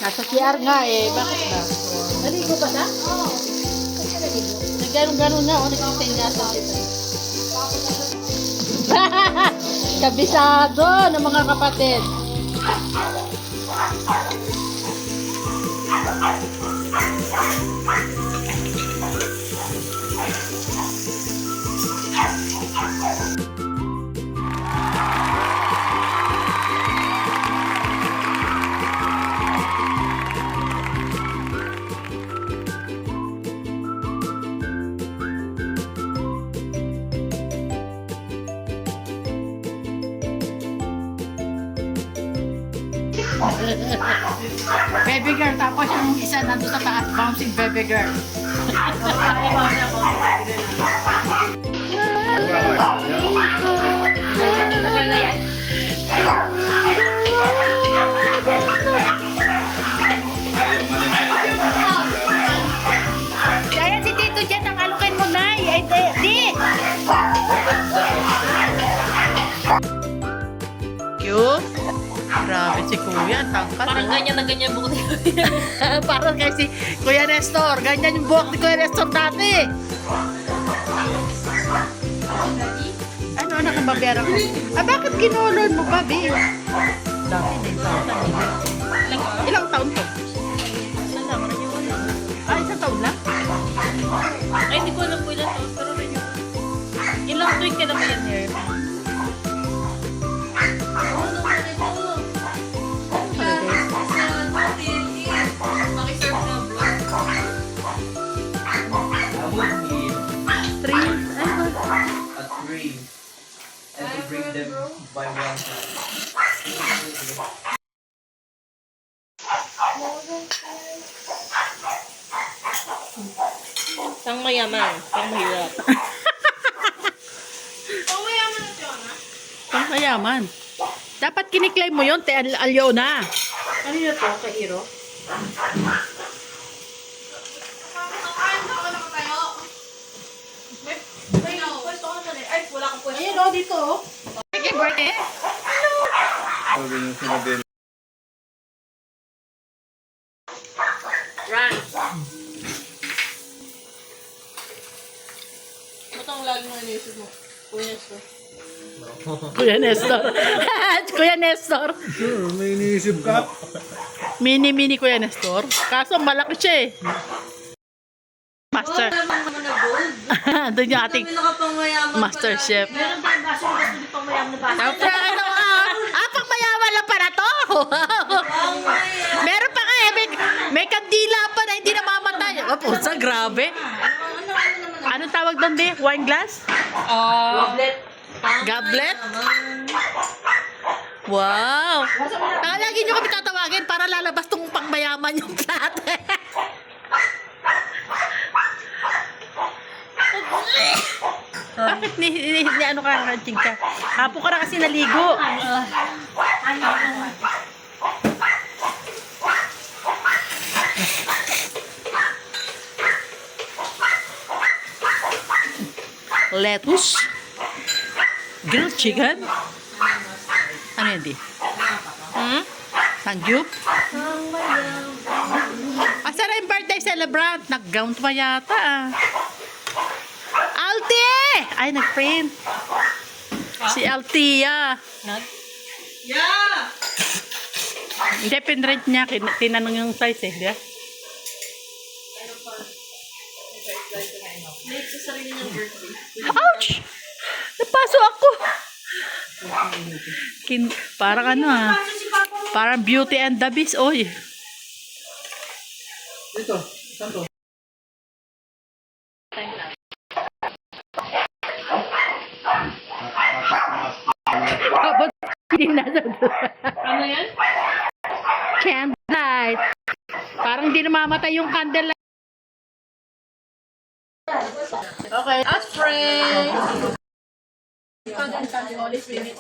Nasa CR nga eh. Bakit ba? Naligo ba na? Oo. Kasi naligo. Nagganon-ganon na. Nagsisenyasan kita. Kabisado ng mga kapatid. Baby girl, tapos yung isa nandun sa taas, bouncing baby girl. Kaya si Tito dyan, ang alukin mo na. Ay, di! Cute. Grabe si Kuya, ang tangkat. Parang ganyan na ganyan buko ni Kuya. Parang kay si Kuya Nestor. Ganyan yung buhok ni Kuya Nestor dati. Ano ka babayaran ko? Ah, bakit kinulon mo pa, Bi? Dati na yung taon. Ilang taon to? Saan na? Parang yung wala. Ah, isang taon na? Ay, hindi ko alam po ilan taon. Pero rin yung... Ilang tuwing ka na ba yan, Hair? And to bring them by one time. Pang mayaman, pang hirap. Pang mayaman. Dapat kiniklaim mo yun, te Alyona. Ano yun po, kahiro? Ayun o, dito o. Sige, birthday. Run! Ba't ang lagi mo inisip mo? Kuya Nestor. Kuya Nestor. Kuya Nestor. Sure, may iniisip ka. Mini Kuya Nestor. Kaso malaki siya eh. Master. Doon yung ating Master Chef. Meron ba yung baso na hindi pang mayaman na baso? Siyempre, ano pagmayaman lang para to. Meron pa nga eh. May kandila pa na hindi namamatay. Oh, pusa, grabe. Anong tawag doon, di? Wine glass? Goblet. Goblet? Wow. Lagi nyo kami tatawagin para lalabas tong pangmayaman yung plato. Bakit ni ano ka, ranching ka? Hapo ka na kasi naligo. Lettuce. Grilled chicken. Ano yun di? Sangyup. Asa na yung birthday celebrant? Nag-gown pa yata ah. Alti! Ay, nag-print. Si Altia. Yeah! Hindi, pinrint niya. Tinanong yung size eh. Di ba? Late sa sarili niyang birthday. Ouch! Napaso ako. Parang ano ah. Parang Beauty and the Beast. Oy. Dito, saan to? Abot. Hindi na Ano yan? Candlelight. Parang hindi namamatay yung candlelight. Okay, Asprey! Holy Spirit.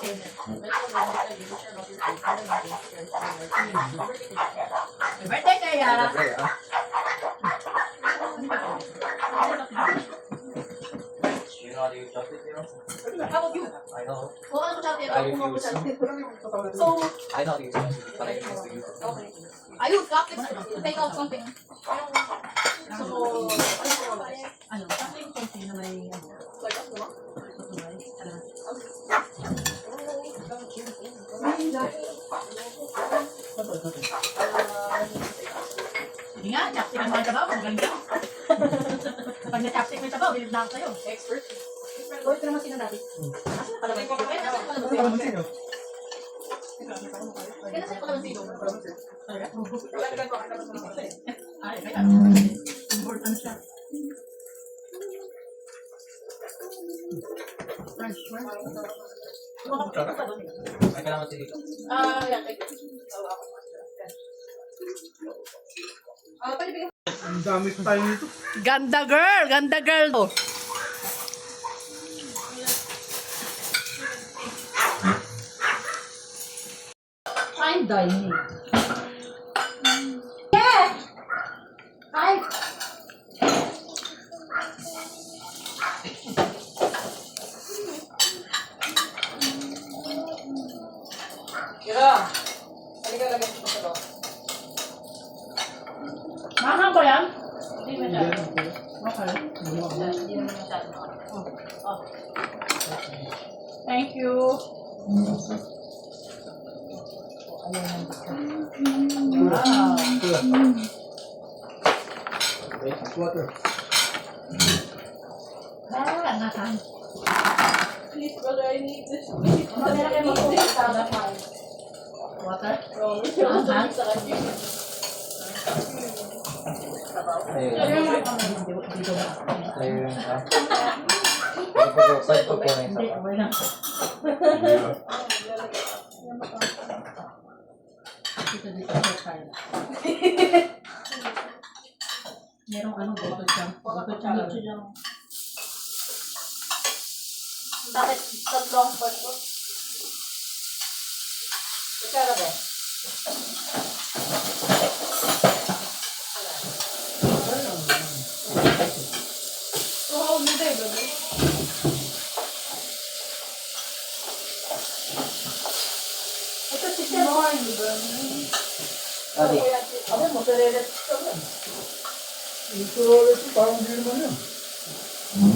Birthday kaya! Okay, ah. You know how to use chocolate, you know? I know. Oo, ano ko sabi? I refuse. So, I know how to use it. But I can use it. Okay. Ayun, kapit. Take out something. So, Ano? Something konti na may ano. Sige nga, chopstick ang mga sabaw. Maganda. Kapag na-chopstick mo yung sabaw, bilib na ako sa'yo. expert. Uy, ito naman sino natin. Asa na pala ba? Kaya nasa kalamansi doon. Ay, kaya. Important siya. Fresh, fresh. Ay, kailangan sige. Yan. Thank you. Pwede bigyan. Ang dami tayo nito. Ganda girl! Ganda girl! Oh. Fine dining. Yeah! Hi! Kira. Halika lagay ko sa loob. Mahang ba yan? Hindi mo siya. Okay. Hindi naman masyado. Thank you. Wow. Water. Nasan? Please, brother, I need this. Meron kayo mag-uusap sa dapat. Water? Nasan? Sa kanya. Ayun. Ayun. Pwede po po na Hindi, isa. okay lang. Dito tayo. Merong ano, bottle siya. Bottle siya. Bakit tatlong pagod? Kutsara ba? Oo, hindi tayo, brother. Ito si Sir Moore, di ba? Adi. Ano, mozzarella chicken lang. Ito ulit, parang hindi naman yun.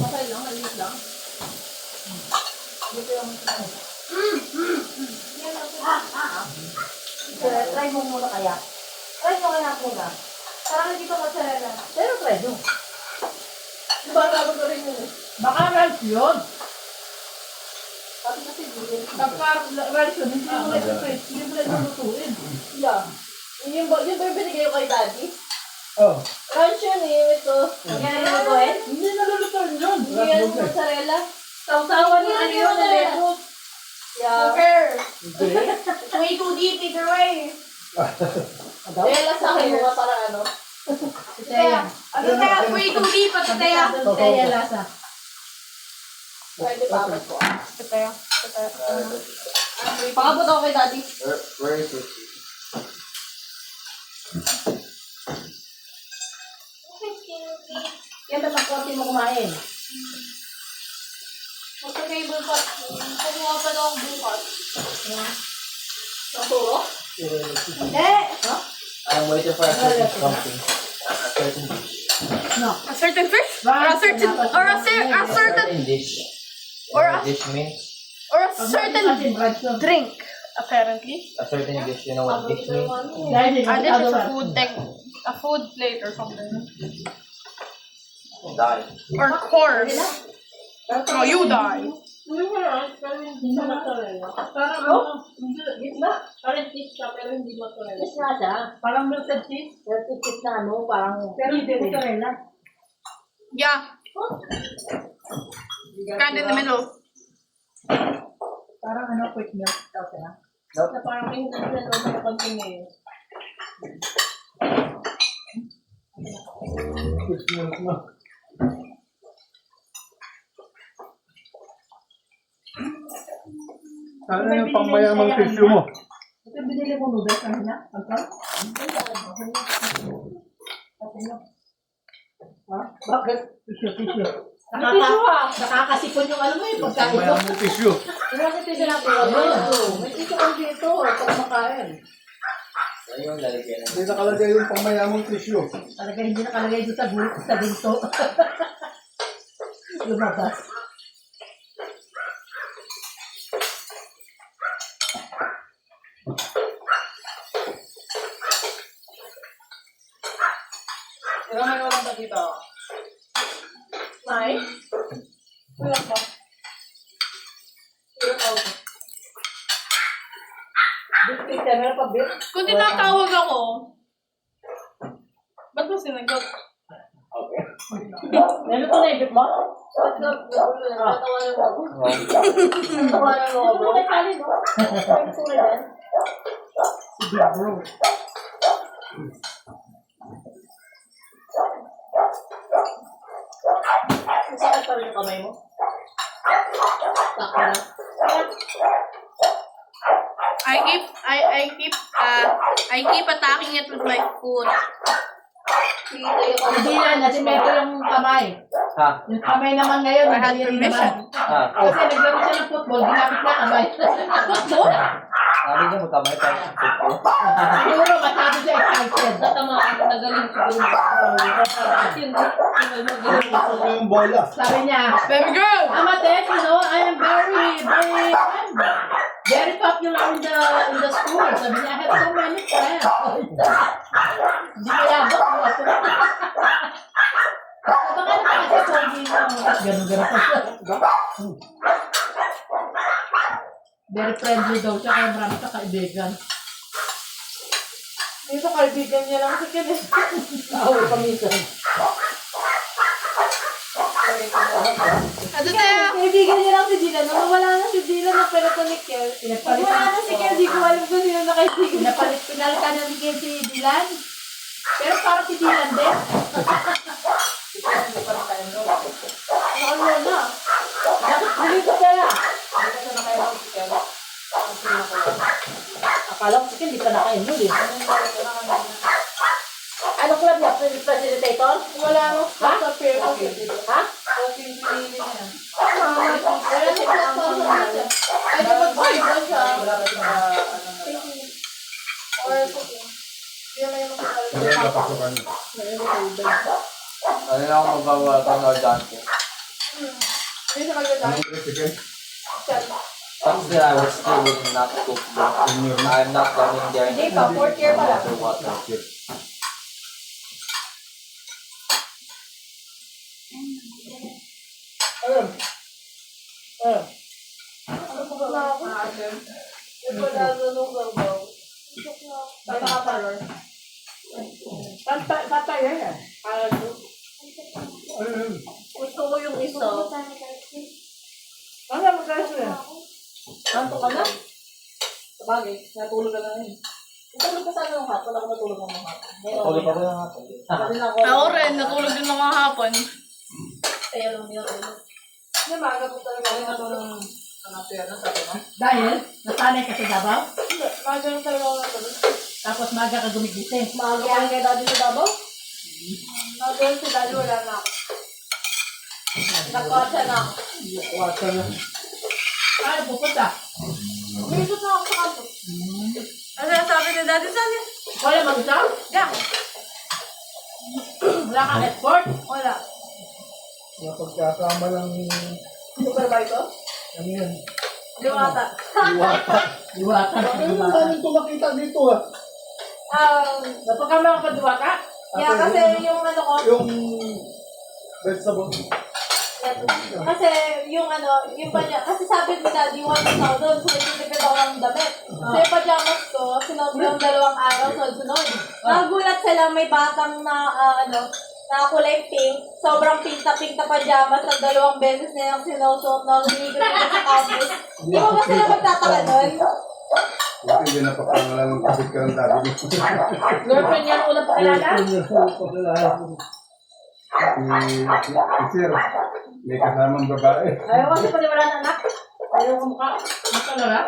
Okay lang, maliit lang. Dito yung Try mo muna kaya. Try mo kaya muna. Parang hindi pa mozzarella. Pero try mo. Diba, gagawin ko rin yun eh. Baka rice yun. Sabi kasi bigyan. Kapag rice yun, hindi mo lang i-press. Hindi mo lang lulutuin. Yeah. Yung ba yung binigay ko kay daddy? Oh. Ranch yun eh, ito. Yan ang gagawin? Hindi nalulutuin yun. Hindi yan mozzarella. Sausawan ng ano yun, na lettuce. Yeah. Hindi. It's way too deep either way. Dahil sa akin mga para ano. Teya. Ano kaya, way too deep at Teya. Teya lasa. Pwede pa ko. Teya. Pakabot ako kay daddy. Where is it? Yan na lang konti mo kumain. Sa table pot. Kumuha pa daw ang bukas. Naturo? Hindi. I'm waiting for a certain something. A certain dish. No. A certain fish? A certain dish. Or a- dish means Or a certain drink, apparently. a certain dish. You know what dish means? This is a food thing. A food plate or something. Die. Or course. No, you die. Parang gitna. Parang cheese ka, pero hindi mozzarella. Cheese nga siya. Parang melted cheese. Melted cheese na ano, parang... Pero hindi mozzarella. Yeah. Kind in the middle. Parang ano, quick milk daw siya. Nope. Parang hindi na naman sa konting ngayon. Ano yung pangmayamang tissue mo? Ito binili mo noodles kanina? Pagka? Ha? Bakit? Tissue. Nakakasipon yung ano mo yung pagkain mo. Pamayamang tissue. Bakit hindi natin may tissue ko dito pag makain. Ayun, lalagyan na. Hindi nakalagay yung pamayamang tissue. Talaga hindi nakalagay doon sa ginto. Lumabas. May walang ba dito? May? Wala pa. Wala pa. Biscuit ka, meron pa beer? Kung tinatawag ako, ba't mo sinagot? Meron pa na-ibig mo? Natawanan mo. Natawanan mo. Ito kay Kali, no? Ang kulay yan. Si Big Bro. Masakit pa rin yung kamay mo? Takpa na. I keep attacking it with my foot. Hindi yan, nasimeto yung kamay. Ha? Yung kamay naman ngayon, I had hindi permission. naman. Ha? Kasi naglaro siya ng football, ginamit niya kamay. Football? Sabi niya magkamay tayo sa football. Siguro, masabi siya excited. Tama, nagaling siguro. Yung bola. Sabi niya, Baby girl! Amates, you know, I am very popular in the school. Sabi niya, I have so many friends. Hindi ko yabot mo ako. Baka naman kasi sorry mo. Ganun-ganun pa siya. Very friendly daw siya, kaya marami ka kaibigan. Dito kaibigan niya lang si Ken. Oo, paminsan. Ano tayo? Kaibigan niya lang si Dylan. Nung wala na si Dylan na pero ni Kel. Pag wala na si Kel, di ko alam kung sino na kaibigan. Pinalitan na ni Ken si Dylan. Pero parang si Dylan din. Ano na? Dito ka na. Hindi ko na kaya si Kel. Akala ko si Ken, di pa naka-enroll eh. Ano club niya? Facilitator? Wala nung Ha? sa fair ko. Ha? Kasi pinili niya. Wala nung siya. Ay, mag-buy ba siya? Or cooking. Hindi na yung Hindi na pasukan. Ano na ako magbawalan ng dante. Hindi siya maganda. Anong chicken? Actually, I was still not cooked. I'm not coming there. Hindi pa, 4th year pa lang. Water. Ayun. Ayun. Ano po ba na ako? Ito na nung gaw. Pagkakaparor. Patay yan. Gusto ko yung isa. Ano magkano yan? Nanto ka na? Sabagay, natulog ka na rin. Natulog ka sana ng hapon. Ako natulog ng hapon. Tuloy pa rin ang hapon. Kasi na ako. Ako rin, natulog din ng mga hapon. Kaya lang niya tulog. Hindi, maaga po talaga rin ako ng pera, sabi mo. Dahil, nasanay ka sa Davao. Hindi, maaga lang talaga ako natulog. Tapos maga ka gumigising. Maaga pa rin kay daddy sa Davao? Maaga si daddy, wala na ako. Nagkotsa na ako. Water na. Ano pupunta? Dito na ako sa kanto. Ano sabi ni daddy saan yun? Wala mag-isa? Yeah. Wala kang escort? Wala. Napagkasama ng Supervisor? ano yan? Liwata. Iwata. Diwata. Ano ang daming kumakita dito ah? Napagkama ka pa diwata? Yeah, kasi yung ano ko, Yung vegetable. kasi yung ano, yung pajama, kasi sabi ni daddy, 1,000, so nagtitipid ako ng damit. So yung pajamas ko, sinuot yung 2 araw, sunod-sunod. Nagulat sila, may batang na, na kulay pink, sobrang pinta-pinta pajamas, na 2 beses na yung sinusuot na lumigil na sa campus. Di ba ba sila magtataka doon? Buti hindi napapangalan ng kapit ka ng daddy mo. Girlfriend niya ang unang pakilala? Si Sir, may kasamang babae. Ayaw kasi paniwala na anak. Ayaw ko mukha. Magkalala?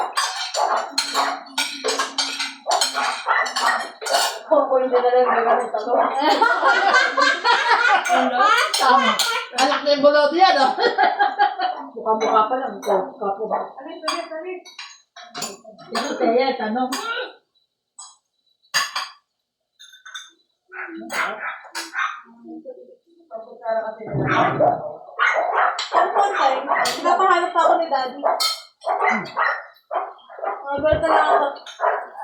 Kung hindi na lang gagamit ako. Tama. Anak na yung bulot yan, oh. Mukha-mukha pa lang. Kapo ba? Ito, Teya, tanong. At one time, pinapahanap pa ako ni Daddy. Gulat na lang ako.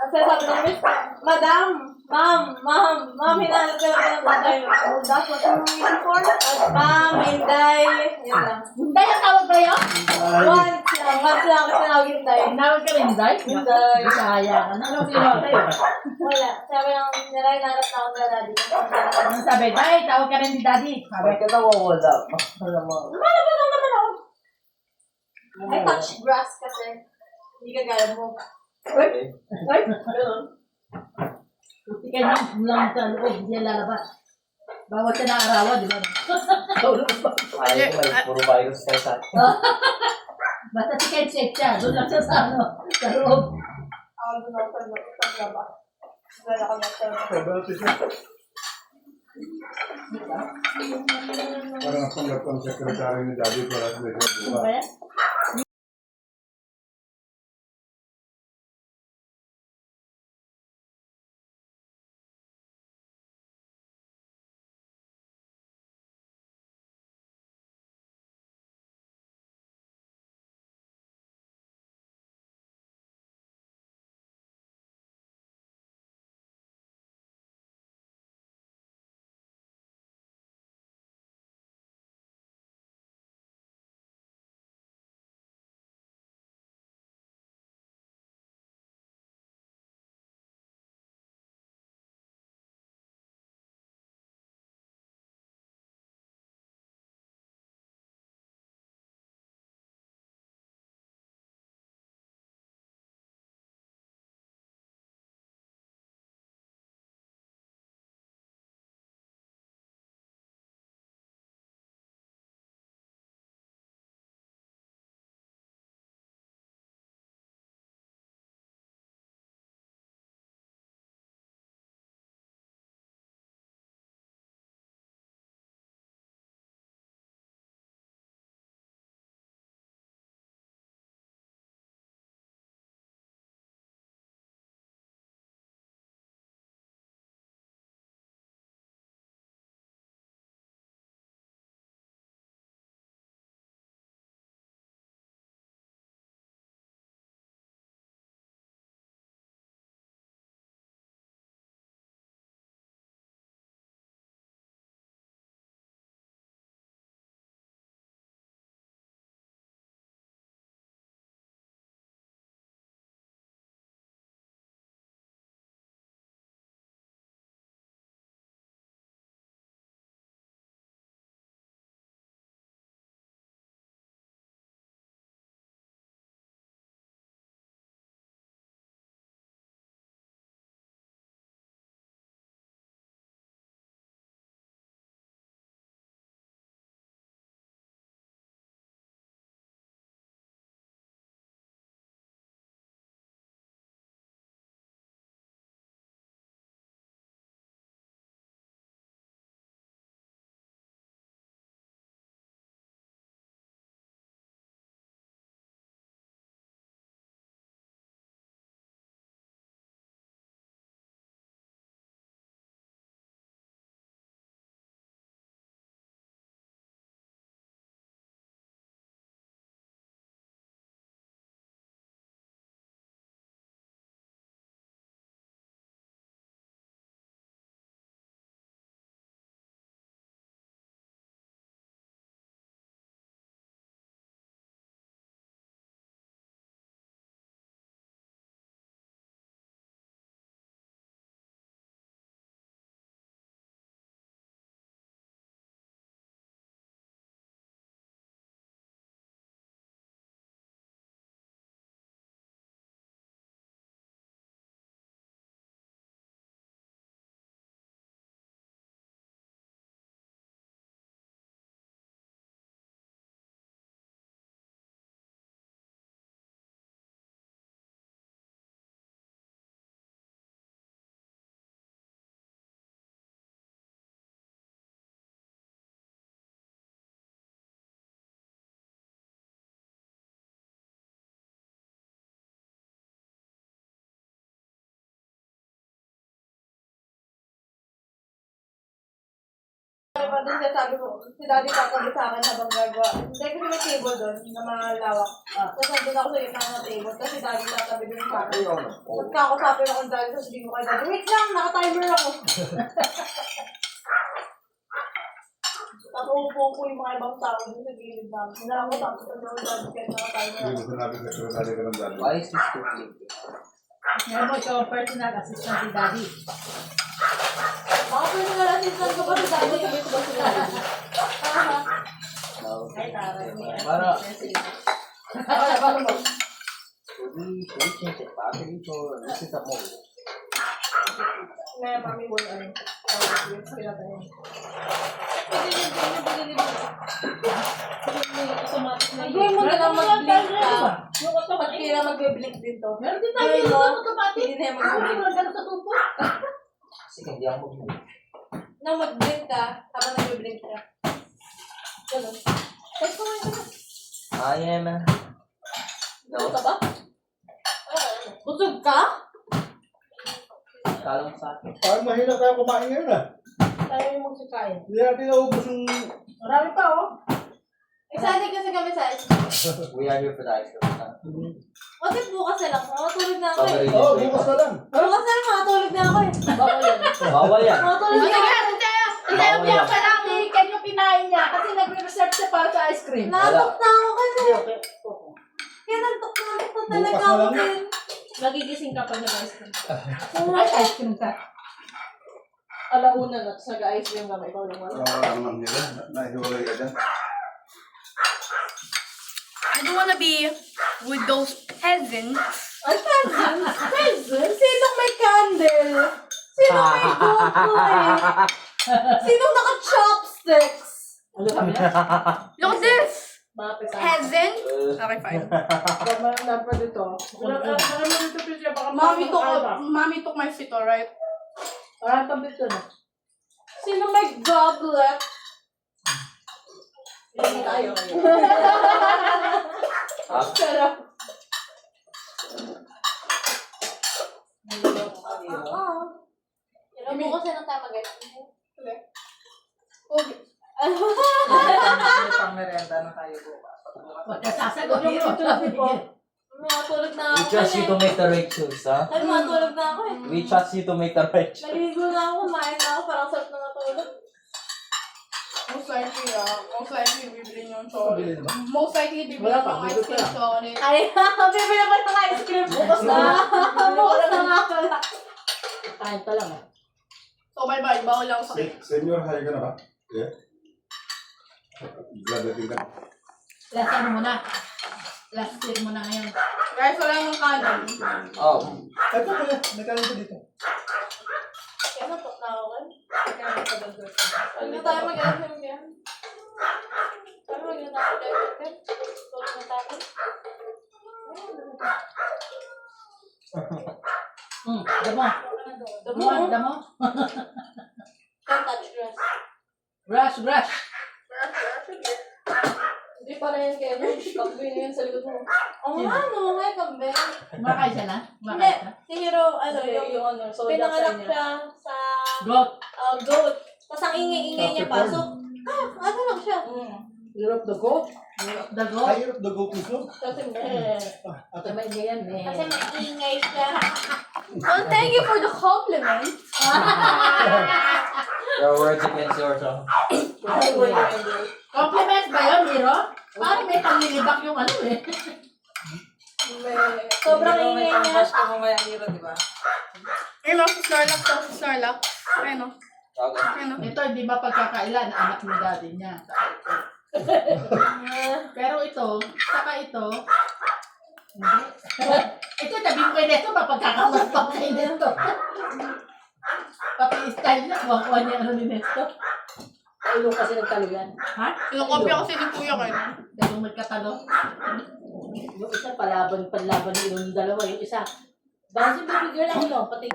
Kasi sabi ng miss, Madam, Ma'am, hinahanap ka lang ng tatay. Oh, that's what I'm waiting for? Ma'am, Hinday. Yun lang. Hinday ang tawag kayo? Once lang ako tinawag Hinday. Tinawag ka rin, Hinday? Hinday. Kaya ka na. Anong tinawag kayo? Wala. Sabi ng nila, hinahanap na ako ni Daddy. Anong sabi? Day, tawag ka rin ni Daddy. Sabi, Bakit ka nawawala? Malamang. Malapit lang naman ako. I touch grass kasi. Hindi ka gaya mo. ay, gano'n. Kasi kanya lang sa loob, hindi yan lalabas. Bawat siya nakarawa, di ba? Ayaw ko may puro virus tayo sa akin. Basta si Ken safe siya, doon lang siya sa ano, sa loob. Ako doon ako sa labas. Gala ka mag-serve. Parang akong nagpang sekretary ni Daddy para sa mga Ano ba yan? pa dun, kaya sabi ko, si daddy tatabi sa akin habang gagawa. Hindi kasi may table doon, na mga lawak. Tapos nandun ako sa gitna ng table, tapos si daddy tatabi dun sa akin. Tapos kakasapin ako ng daddy, tapos sabihin ko kay daddy, wait lang, naka-timer ako. Tapos upo ko yung mga ibang tao dun sa gilid namin. Wala ako, tapos sabi ko daddy, kaya naka-timer Hindi ako. mo sinabi sa sekretary ka ng dati. Why is this too clean? Ngayon mo, ikaw ang personal assistant ni Daddy. Mga personal assistant ko ba si daddy, sabi ko ba si daddy? Aha. Ay, taray. Para, Wala ba naman? should we change the battery or this is a mode? Ngayon, mami, wala rin. Sila ba yun? Hindi mo na lang mag-blink ka. Yung automatic. Kaya mag-blink din to. Meron din tayo Ngayon, yung no? automatic. Hindi na yung Ano mag-blink. yung ganun sa tupo? Kasi hindi ako mag- Nang mag-blink ka, habang nag-blink ka. Ganun. Tapos kumain ka na. I am... Busog ka ba? Busog ka? Kala mo sa akin. Parang mahina tayo kumain ngayon ah. Tayo yung magsikain. Hindi natin naubos yung... Marami pa, oh. Excited kasi kami sa ice. We are here for the ice cream. O, di bukas na lang. Makatulog na ako eh. Oo, bukas na lang. Bukas na lang, makatulog na ako eh. Bawal yan. Bawal yan. Makatulog na ako. Hindi, Bawal niya yan. pa lang ni Ken yung kinain niya kasi nagre-reserve siya para sa ice cream. Natok na ako kasi. Okay. Kaya nantok na Bukas talaga na ako lang. din. Magigising ka pag nag-ice cream. Ay, ice cream ka. Alauna na, tapos nag-ice cream ka, ikaw lang wala. Wala naman nila. Nahiwalay ka dyan. I don't wanna be with those peasants. Ay, cousin. Cousin? Sinong may candle? Sinong may buko eh? Sinong naka-chopsticks? Ano kami? Look at this! Mga pesan. Peasant? Okay, fine. Dapat dito. Mommy took my seat, alright? Parang pambito na. Sino may goblet? Hindi tayo. Sarap. Ilan po kasi ng tama guys? Okay. Magkasasagot hero. Matulog na We ako. trust you to make the right choice, ha? Ay, matulog na ako eh. We trust you to make the right choice. Naligo na ako, kumain na ako, parang sarap na matulog. Most likely, bibili yung chocolate. Most likely, bibili Wala pa, yung may ice cream gusto chocolate. Ay, bibili pa ng ice cream. Bukas na. Bukas na nga pala. Kain pa lang. So, bye-bye. Bawal lang sa cake. Senior, high ka na ba? Yeah. Gladating ka. Last ano muna. Last year muna ngayon. Guys, wala yung kanin. Oh. Ito kuya, may kanin ko dito. Kaya natok na ako kan. Huwag na tayo mag-ice cream yan. Pero huwag na tayo mag-ice cream. Tulog na tayo. Damo. Damo. Damo. Don't touch grass. Brush, brush. Hindi pa na yan kaya mo. Kambing na yan sa likod mo. Oo nga, no. Kaya kambing. Kumakain siya na? Hindi. Kumakain siya? Si Hero, ano, yung ano, pinanganak siya sa Goat. goat. Tapos ang ingay-ingay niya pasok. Ano lang siya. Year of the goat. Year of the goat. Higher of the goat mismo. Kasi Ate may ganyan eh. kasi maingay siya. Well, thank you for the compliment. Your words against yours, oh. Compliment ba yun, Hero? Parang may panglilibak yung ano eh. Sobrang ingay niya. Ayun o, Snorlax. Ayun o. Okay. Ayun o. Ito, hindi ba pagkakailan? Anak ni daddy niya. Pero ito, saka ito, hindi. Ito, sabi ko kay Nesto, mapagkakamas pa kay Nesto. Pati style niya, kuha niya ano ni Nesto. Ulo kasi nagtalo yan. Ha? Kinokopya kasi ni Kuya kayo. Dalawang nagkatalo. Yung isa, panlaban ni yung dalawa. Yung isa, baka si baby girl ang ilong, pati.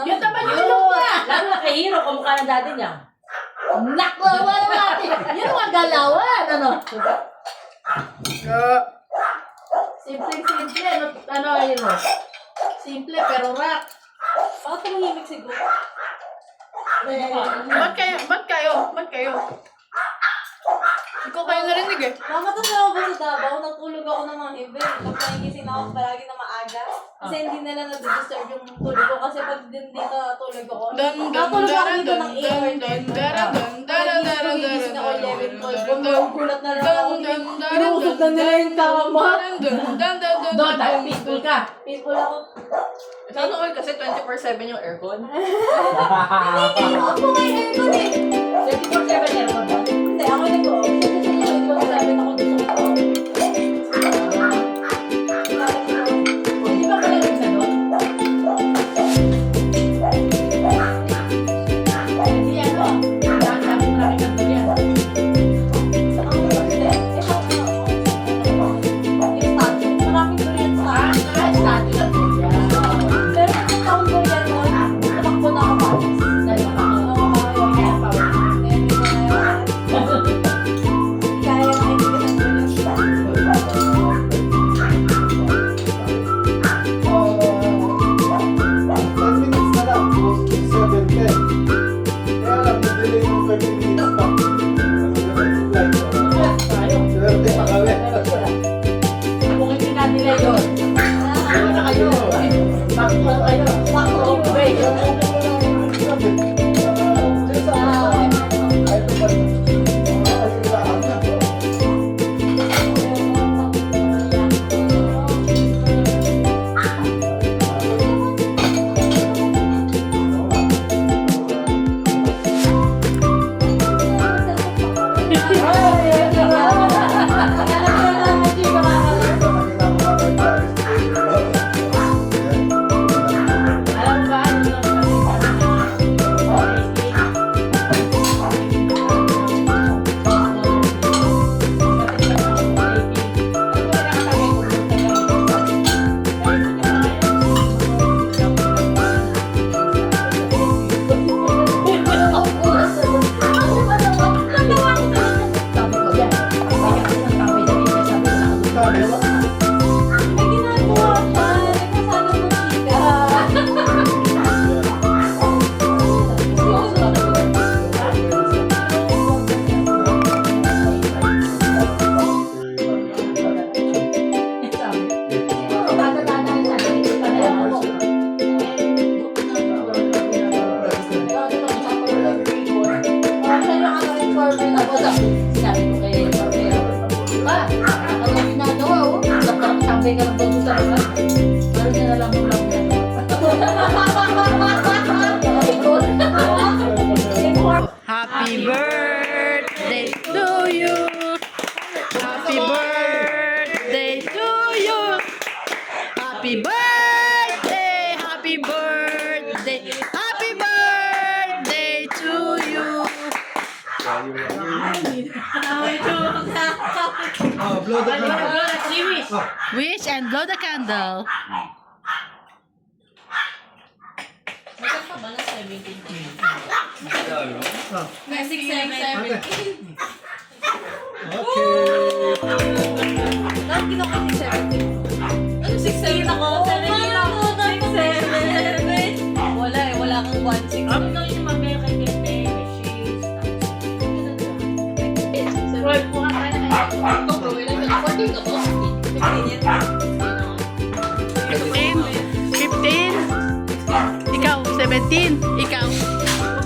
Yun naman yung ilong niya. Lalo na kay Hero, kamukha ng daddy niya. Naklo, wala natin. Yun ang galawan, ano? Simple, ano, Hero? Simple, pero rock. Bakit tumahimik si Goat? Ba't kayo kayo? Ba't kayo? Ikaw kayo narinig eh. Namatas na ako ba sa Davao? Natulog ako ng mga iba. Tapos nagising ako palagi na maaga. Kasi hindi nila na-disturb yung tulog ko. Kasi pag din dito natulog ako. Natulog ako dito ng 8 or 10. Nagising ako 11, 12. Gulat na lang ako. Inuusog na nila yung kama. Doon, tayo peaceful ka. People ako. Sana all kasi 24/7 yung aircon. Hindi, ako nga yung aircon eh. 24/7 aircon ba? Hindi, ako nag-off. Kasi sabi ako gusto ko. Hindi ba pala yung isa doon? Hindi ano. Dami marami kang doon yan. Maraming durian sa akin. Statue lang doon yan. Pero kung taong durian nun, tumakbo na ako pa. Dahil nila yun. Ano na kayo? Bakit ano kayo? Alam ba? May ginagawa siya. Nagkasala mo chika. Siya yung ano, informer na ko. Sabi ko kay Barbero, "Pa, ano yung ginagawa, oh? Sabay ka ng bago sa lugar." Meron niya na lang yung lang Happy birthday to you. Happy birthday to you. Happy birthday. Happy birthday. Happy birthday to you. Wish and blow the candle. Bakit kinuha ni 17? Ano 16 ako? 17 ako. 6, 7. Wala eh. Wala kang 1, 6. Ano daw yung mamaya kay Kente? Roy, kuha tayo na kayo. 15. Ikaw, 17. Ikaw,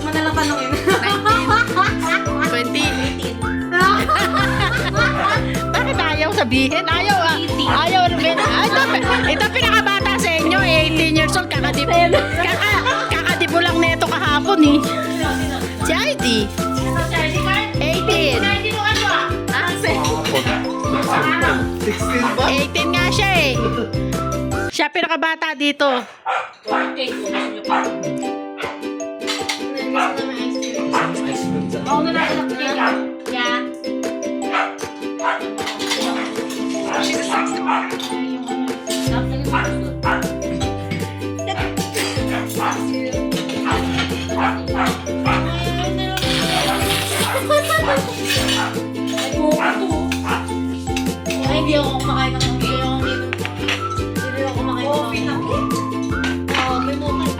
Huwag mo nalang tanongin. 20. Bakit ayaw sabihin? Ayaw ah. Ayaw rin. Ito pinakabata sa inyo. 18 years old. Kakadibo lang neto kahapon eh. Si ID. 18. 16 ba? 18 nga siya eh. Siya pinakabata dito. Oo, na natin ang kaya. Yeah. Ay, hindi ako kumakain ng hindi ako kumakain ng coffee na. Oo, may moment.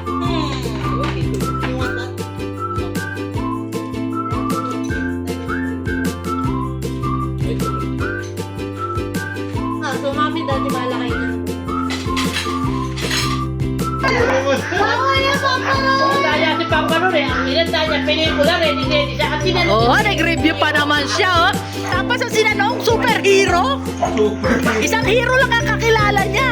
rin, ang minanta niya, pelikula rin, hindi siya kasi na. Oo, nag-review pa naman siya, oh. Tapos ang sinanong, superhero. Isang hero lang ang kakilala niya.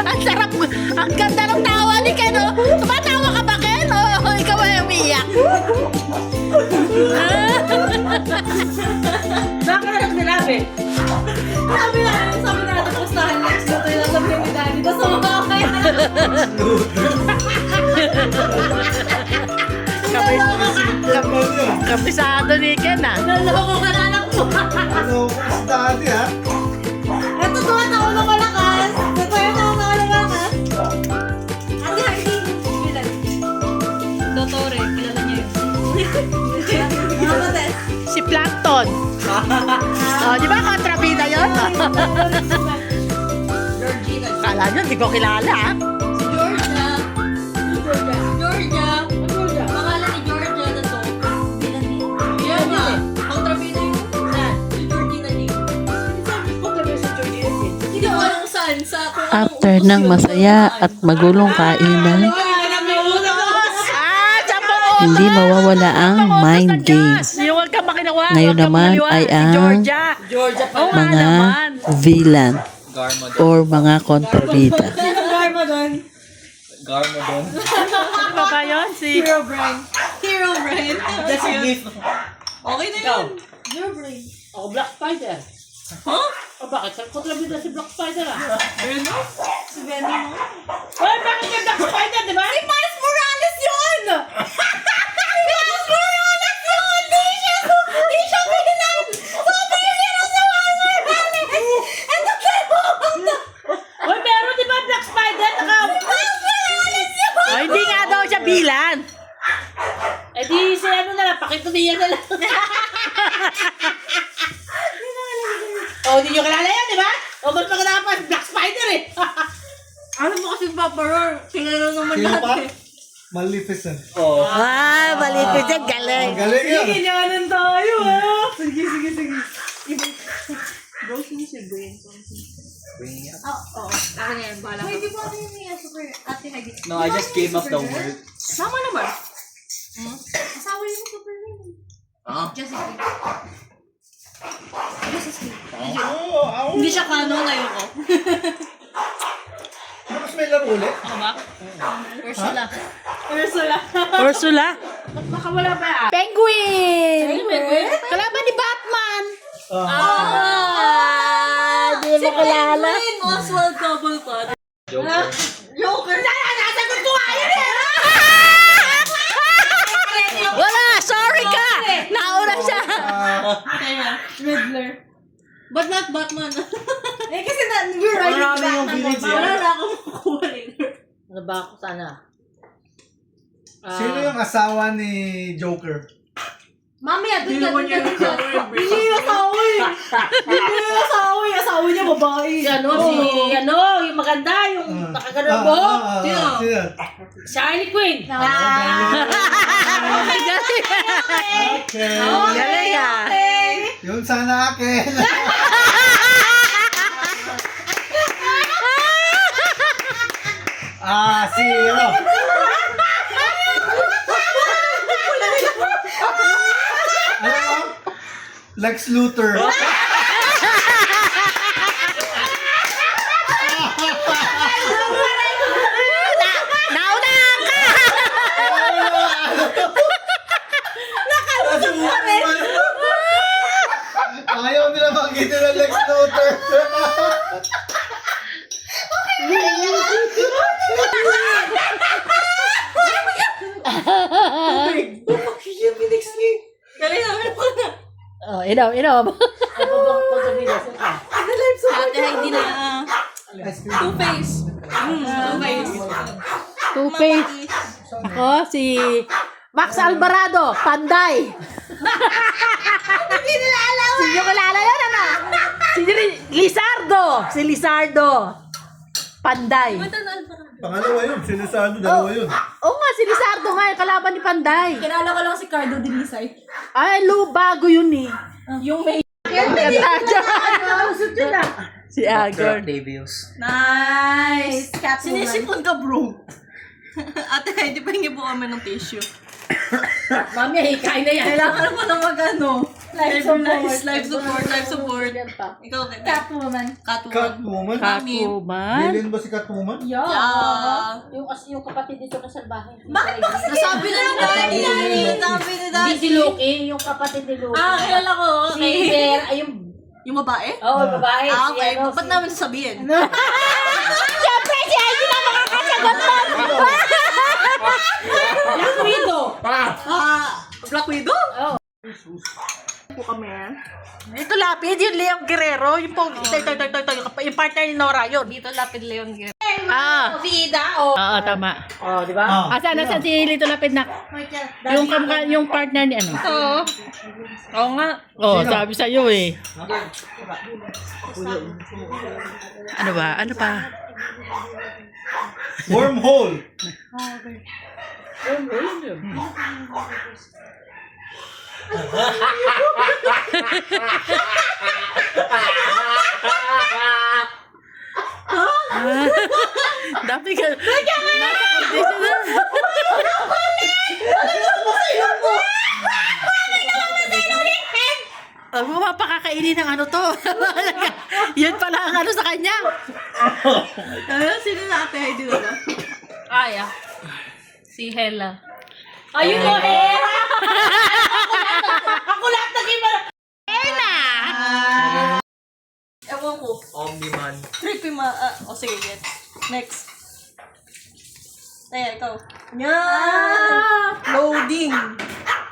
Ang sarap, ang ganda ng tawa ni Ken, oh. Tumatawa ka ba, Ken? O ikaw ay umiiyak? Bakit na lang sinabi? Sabi na tapos na next na tayo lang sabi ni Daddy. Tapos sumakay na. Kapisado ni Ken, ah. Naloko ka na lang po. Ano, mas dati ha? Ito tuwa na ulo malakas. Ito yung tuwa na ulo malakas. Ate Heidi. Kilala. Dotore. Kilala niyo yun. Ano Tess? Si Plankton. Oh, di ba kontrabida yun? Georgina. Kala nyo, hindi ko kilala, ah. Si Georgia. Georgia. Pangalan ni Georgia na to. Bilan ni. Yan nga. Kontrabida yun. Si Georgina din. Hindi ko alam kung saan. Sa kung anong After utos ng yun. masaya at magulong kainan, hindi mawawala ang mind games. Yung huwag ka makinawa. Ngayon huwag kang naman maliwa. ay Si ang Georgia. Georgia pa. Oo nga mga naman. villain Garmadon. or mga kontrabida. Garmadon. Ano ba ba yun? Si... Hero brain. Just a gift. Okay na Ikaw. yun. Hero brain. Ako Black Spider. Huh? O bakit? Saan kontrabida si Black Spider ah? Venom? Si Venom mo? Uy, bakit yung Black Spider, di ba? Si Miles Morales yun! Miles Morales yun! Di siya bilang superhero sa Miles Morales! Ano kayo? Uy, meron di ba Black Spider? Miles Morales yun! Oh, hindi nga daw siya bilan. Eh di si ano na lang, pakituniyan na lang. Oh, hindi nyo kilala yan, di ba? O, ba't pagkadapat? Black Spider eh. Ano mo kasi Papa Roar? Kilala naman Sino pa? natin. Maleficent. Oo. Ah, malipit yan. Galing. Ang galing yun. Kinyanan tayo ah! Sige. Bro, sino si Gwen? Bringing up. Oo. Akin na yan, bahala ka. Hindi ba rin niya super ate Heidi? No, I just came up the word. Sama naman. Asawa niyo super rin. Ah? Justice League. Hindi siya canon, ayoko. Tapos may laro ulit. Ursula. Ursula. Ba't makawala pa ah? Penguin. Kalaban ni Batman. Di mo kilala. Penguin, Oswald Cobblepot. Joker. Joker. Nasagot ko nga yun eh! Wala, sorry ka. Nauna siya. Riddler. But not Batman. Kasi we're right Marami back yung na village Batman. yan. Wala na akong makuha later. Ano ba ako sana? Sino yung asawa ni Joker? Mamaya, doon ka. Hindi yung asawa eh. Asawa niya babae. Si ano, yung maganda, yung nakagano'n mo. Sino? Sino? Si Harley Quinn. Okay. Galing ah. Yun sana akin. Si ano? Ano? Lex Luthor. Nauna ka. Ayaw nila makita ng Lex Luthor. Galing naman po na. Oh, inom. Ano ba ang kontrabida? Saan ka? Ate Heidi na. Two-Face. Two-Face. Two-Face. Ako, si Max Alvarado, Panday. Hindi nila alam. Hindi nyo kilala yan, ano? Si Lizardo. Si Lizardo. Panday. Pangalawa yun. Sinisado, dalawa yun. Oo nga, si Lizardo nga, yung kalaban ni Panday. Kilala ko lang si Cardo Dinisay. Ay, bago yun eh. Yung may... Ganda dyan. Si Agor. Octavius. Nice! Catwoman. Sinisipon ka, bro. Ate, hindi pa hingi po kami ng tissue. Mami, hikain na yan. Kailangan mo na mag-ano. Life support. Life support, life support. Yan pa. Ikaw, Catwoman. Catwoman. Catwoman? Bilin ba si Catwoman? Yeah. Yung kapatid dito na salbahe. Bakit ba? Nasabi na lang dati. Nasabi na Hindi dati. si Loki, yung kapatid ni Loki. Ah, kilala ko. Si Okay. Bear, ay yung... Yung babae? Oh, babae. Ah, Si okay. ano, Ba't namin sasabihin? Siyempre, si Heidi na makakasagot mo! Black Widow. Black Widow? Oh. Po kami. Ito lapid, yung Leon Guerrero. Yung yung partner ni Nora, yun. Dito lapid Leon Guerrero. Ah. Si Ida, oh. Oo, tama. Oh, di ba? Asan si Lito Lapid na? Yung partner ni ano? Oo. Oo nga. Oh, sabi sa iyo eh. Ano ba? Ano pa? Wormhole! Dami ka. Nasa conditioner. Ang mapakakainin ng ano to. Yun pala ang ano sa kanya. Sino na ate Heidi na? Aya. Si Hela. Ayun mo, Hera! Ako lahat naging Ewan ko. Omni-Man. Creepy sige, get. Next. Taya, ikaw. Yan! Loading.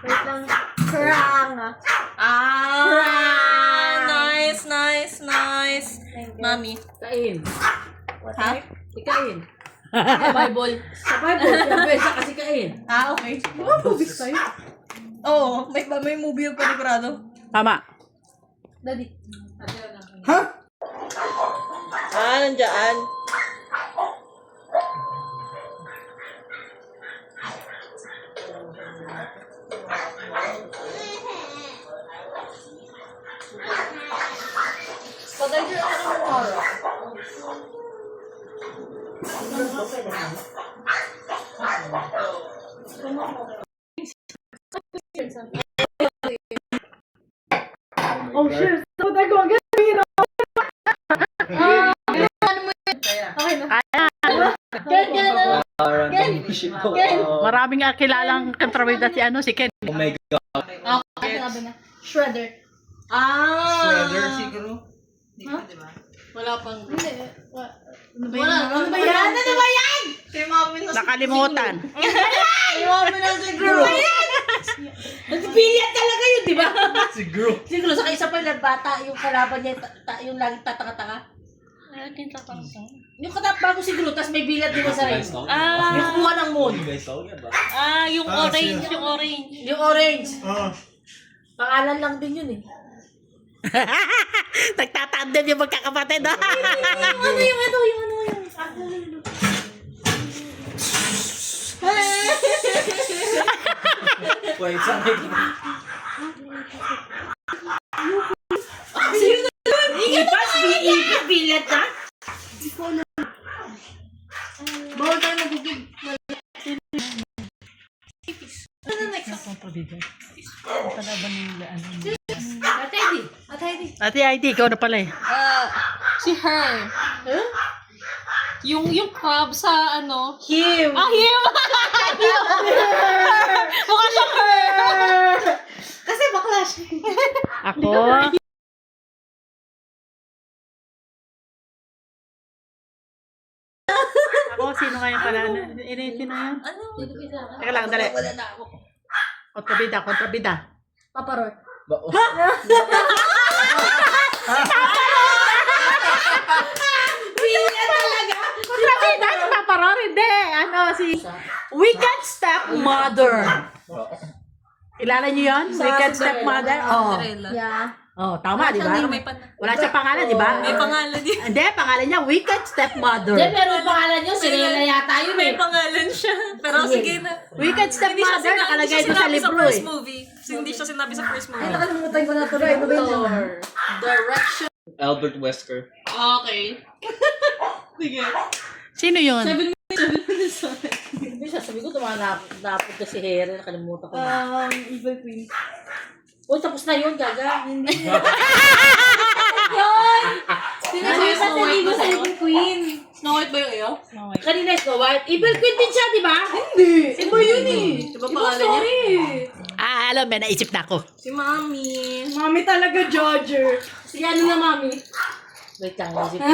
Wait lang. Krang. Nice, nice, nice. Mami. Kain. Ha? Ikain. Bible. Sa Bible, siyempre siya kasi kain. Okay. Mga movies tayo. Oo, may movie yung panigurado. Tama. Daddy. Nandiyan. Pag-order ako ng tomorrow. Oh shit. So tayo agad. Maraming kilalang kontrabida si ano si Ken. Oh my God. Sabi na. Shredder. Shredder siguro. Wala pang... Hindi. Ano ba yan? Ano ba yan? Si mami na Nakalimutan. Si mami na siguro. Nagpilihan talaga yun, di ba? Siguro. Siguro sa isa pa yung nagbata, yung kalaban niya, yung laging tatanga-tanga. Yung bago siguro, tapos may bilat din sa rin. Yung kuha ng moon. You guys saw it ba? Yung orange, yung orange. Yung orange. Ah. Pangalan lang din yun eh. Nagtatandem yung magkakapatid. Ano yung ano, yung ano, yung Wait, something. Ipas, bilat na? Bawal tayo magugig. Ate Heidi. Ate Heidi. Ate ID, ikaw na pala eh. Si her. Yung crab sa ano? Him. Him! Mukha siyang her! Kasi bakla siya. Ako. Ako, sino nga yung pala? Sino yan? Ano? Teka lang, dali. Wala na ako. Kontrabida. Paparot. Kontrabida, si Paparor, hindi. Ano, si Wicked Stepmother. Kilala niyo yun? Wicked Stepmother? Oh. Yeah. Oh, tama, di ba? May Wala siya pangalan, di ba? May pangalan din. Hindi, pangalan niya, Wicked Stepmother. Diyan meron pangalan yun, sinila yata yun May eh. pangalan siya. Pero sige na. Wicked Stepmother, nakalagay doon sa libro sa first eh. movie. Hindi siya sinabi sa first movie. Nakalimutan ko na tuloy. Ano ba yun? Direction. Albert Wesker. Okay. Sige. Sino yun? 7 minutes. Hindi, sasabi ko, tumanapot na si Hera, nakalimutan ko na. Evil Queen. Uy, tapos na yun, gaga. Sinasabi sa hindi mo sa Evil Queen. Snow White ba yung iyo? Kanina Snow White. Evil Queen din siya, di ba? Hindi. Iba yun eh. Iba pangalan niya? Alam mo, naisip na ako. Si Mami. Mami talaga, Jodger. Si ano na, Mami? Wait lang, isip ko.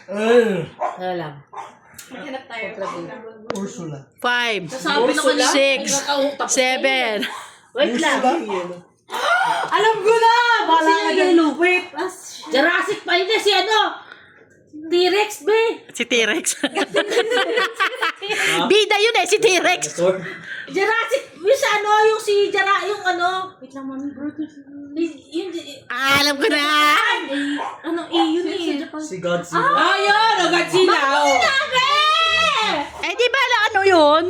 Ano lang. Maghanap tayo. Ursula. 5, Sabi na kanina. 6, 7. Wait lang. Alam ko na! Bala ka dyan. Wait. Jurassic pa yun si ano? T-Rex, be. Si T-Rex. Bida yun eh, si T-Rex. Jurassic, yung sa ano, yung si yung ano. Wait lang, Mami, bro. Yung, Alam ko na. Ano, yun eh. Si Godzilla. ayun, oh, Godzilla. Eh, di ba na ano yun?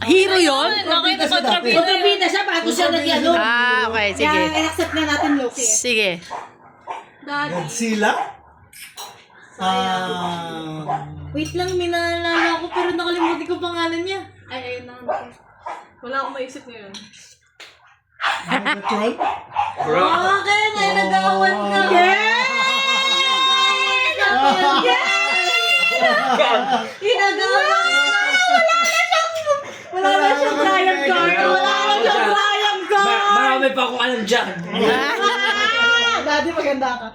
Hero yun? Okay, Kontrabida siya, bago siya nag-ano. Ah, okay, sige. accept na natin Loki. Sige. Daddy. Godzilla? Wait lang, may naalala ako pero nakalimutan ko pangalan niya. Ay, ayun na. Wala akong maisip ngayon. Megatron? Okay, may nagawan ka. Inagawan ka. Wala na siyang Brian card. Wala na siyang Brian card. Marami pa akong alam dyan. Daddy, maganda ka.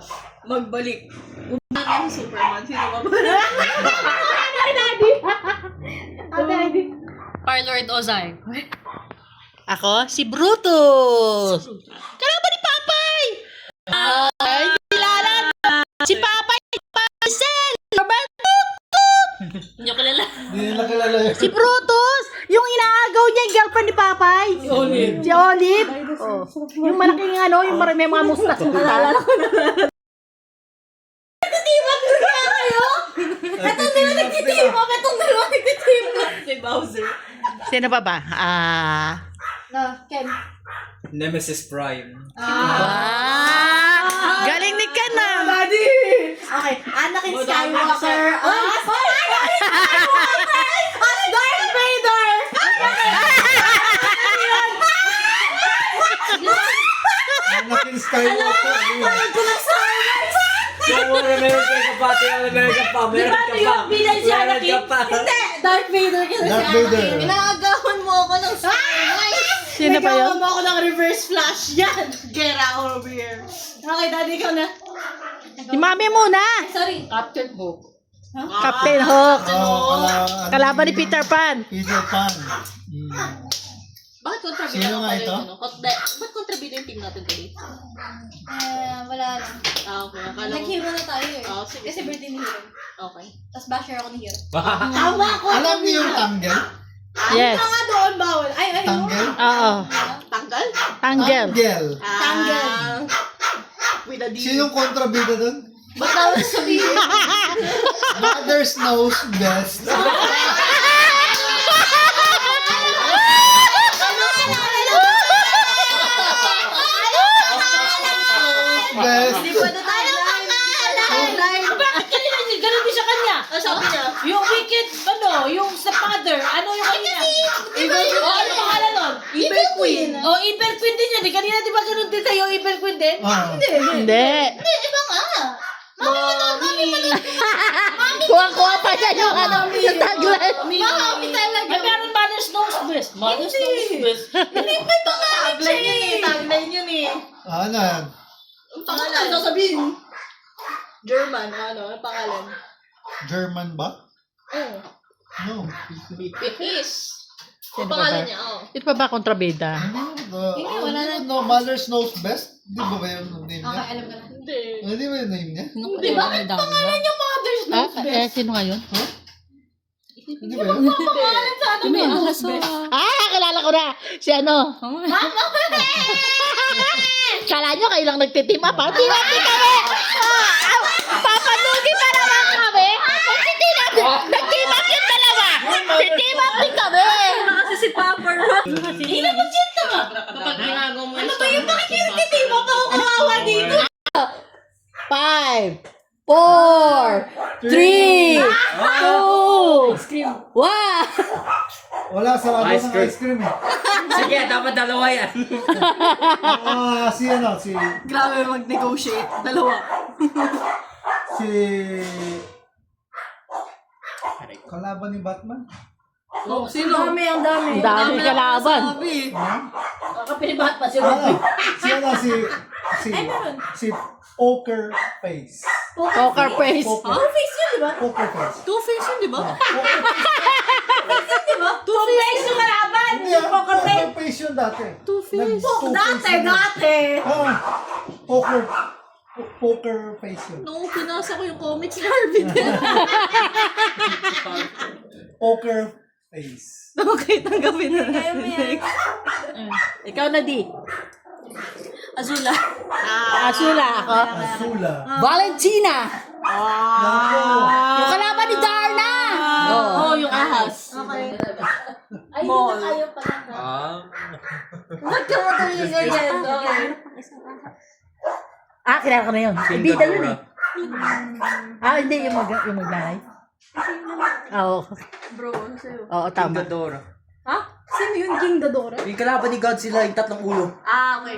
Magbalik. Una ang Superman. Sino ba ba? Daddy. Parlord Ozai. Ako, si Brutus. Kailan ba ni Papay? Ay, kilala na. Si Papay, Marcel, Roberto. Hindi ko kilala. Hindi nila kilala yun. Si Brutus. Yung inaagaw niya, yung girlfriend ni Papay. Si Olive. Si Olive. Oh. Yung malaking ano, yung may mga mustas. Naalala ko na. Itong dalawa nagtiteam up. Itong dalawa nagtiteam up. Si Bowser. Sino pa ba? Ken. Nemesis Prime. Galing ni Ken ah. Daddy! Okay, Anakin Skywalker. Darth Vader! Anakin Skywalker. Don't worry, meron kayo kapati. Meron ka pa. Meron ka pa. yung bilang siya Meron ka pa. Darth Vader kasi Darth si Vader. Anakin. Inaagawan mo ako ng Sino pa yun? mo ako ng reverse flash. Yan! Get out of here. Okay, Daddy, ikaw na. Si Mami muna. Sorry. Captain Hook. Captain Hook. Oh, Kalaban ni Peter Pan. Peter Pan. Bakit kontrabida Sino nga ito? Ba't kontrabida yung team natin today? Wala na. Okay. Akala ko. Nag-hero na tayo eh. Sige. Kasi birthday ni Hero. Okay. Tapos basher ako ni Hero. Tama ko. Alam niyo yung Tanggel? Yes. Nga doon, bawal. Ay, Tanggel? Oo. Tanggal? Tanggel. Tanggel. Tanggal. With a D. Sinong kontrabida doon? Ba't naman sabihin? Mothers knows best. Best. Bakit kanina ganun din sa kanya? Sabi niya? Yung wicked, yung sa father, ano yung kanya? Ano pangalan nun? Evil Queen. Evil Queen din yun. Kanina di ba ganun din sa'yo, Evil Queen din? Hindi. Iba nga. Mami. Kuha-kuha pa siya yung ano, yung tagline. Mami talaga. Ay, meron Mother's Knows Best. Mother's Knows Best. Hindi pa pangalan yun eh. Tagline yun eh. Ano yan? Ang pangalan. Ano sabihin? German. Ano pangalan? German ba? Oo. No. It is. Sino Ang pa pangalan ba? niya, oo. Ito pa ba kontrabida? wala na. No, Mothers knows best? Di ba ba yung name Okay, niya? alam ko na. Hindi. Hindi ba yung name niya? Hindi ba? Pangalan niya Mother's Knows Best. Sino nga yun? Hindi ba yun? Pangalan sa ano may Knows Best. Kilala ko na. Si ano? Kala nyo kayo lang nagtitim up, ha? Di natin kami! Papanugi pa naman kami! Hindi natin, nag-team up yung dalawa! Nag-team up din kami! Kasi si Papa Rock. Hindi naman dyan ka. Kapag ginagawa mo. Ano ba yung bakit yung nagtitim up ako kawawa dito? 5, 4, 3, 2, 1. Wala, sarado Ice ng cream. ice cream eh. Sige, dapat dalawa yan. Si Grabe mag-negotiate. Dalawa. si... Kalaban ni Batman? Oh, sino? Ang dami. Ang dami kalaban. Sabi. Kapilibat pa si Ano? Robby. Si Poker Face. Poker face. Two-face yun, di ba? Poker Face. Two-face yun, di ba? Two-face yung kalaban. Hindi Poker face. Poker Face yun dati. Two-face. Dati. Poker Face yun. Nung pinasa ko yung comics, Marvin. Poker Face. Okay, tanggapin na Kaya mo yan. Ikaw na di. Azula. Asula ako. Azula. Valentina. Nako. Yung kalaban ni Darna. Oo, yung ahas. Okay. Ay, hindi Mall. na kayo pala. Ba't ka mo ito yung ganyan? Okay. Kilala ko na yun. Bida yun eh. Hindi. Yung magnanay. Oo. Bro, ano sa'yo? Oo, tama. Gadora. Ha? Sino yun? King Dadora? Yung kalaban ni Godzilla, yung tatlong ulo. Ah, okay.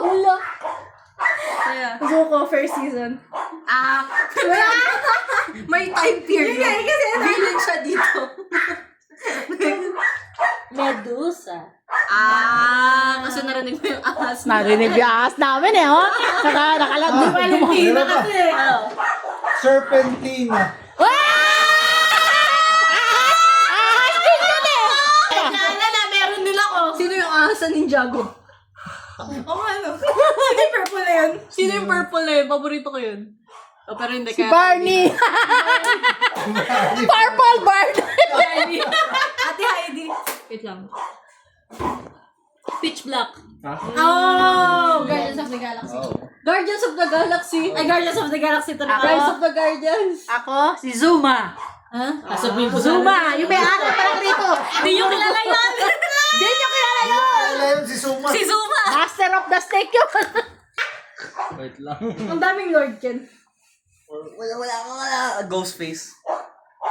Ulo. Kaya, Gusto ko first season. may time period. Villain siya dito. Medusa. Kasi narinig mo yung ahas. Narinig yung ahas namin eh, oh. Nakalagay. Meron pa. Serpentina. Naalala, meron nila ko. Sino yung ahas sa Ninjago? Oo nga, no? Sino yung purple na yun? Sino yung purple na yun? Paborito ko yun. Oh, pero hindi Si kaya. Barney. Purple Barney. Ate Heidi. Wait lang. Pitch Black. Oh! Guardians of the Galaxy. Guardians of the Galaxy. Ay, Guardians of the Galaxy to na. Rise of the Guardians. Ako, si Zuma. Ha? Sasabihin ko Zuma. Yung may anak pa lang rito. Hindi yung kilala yun. Hindi nyo kilala yun. Wala yun si Suma. Si Zuma. Master of the Snake yun. Wait lang. Ang daming Lord Ken. Wala. Ghostface.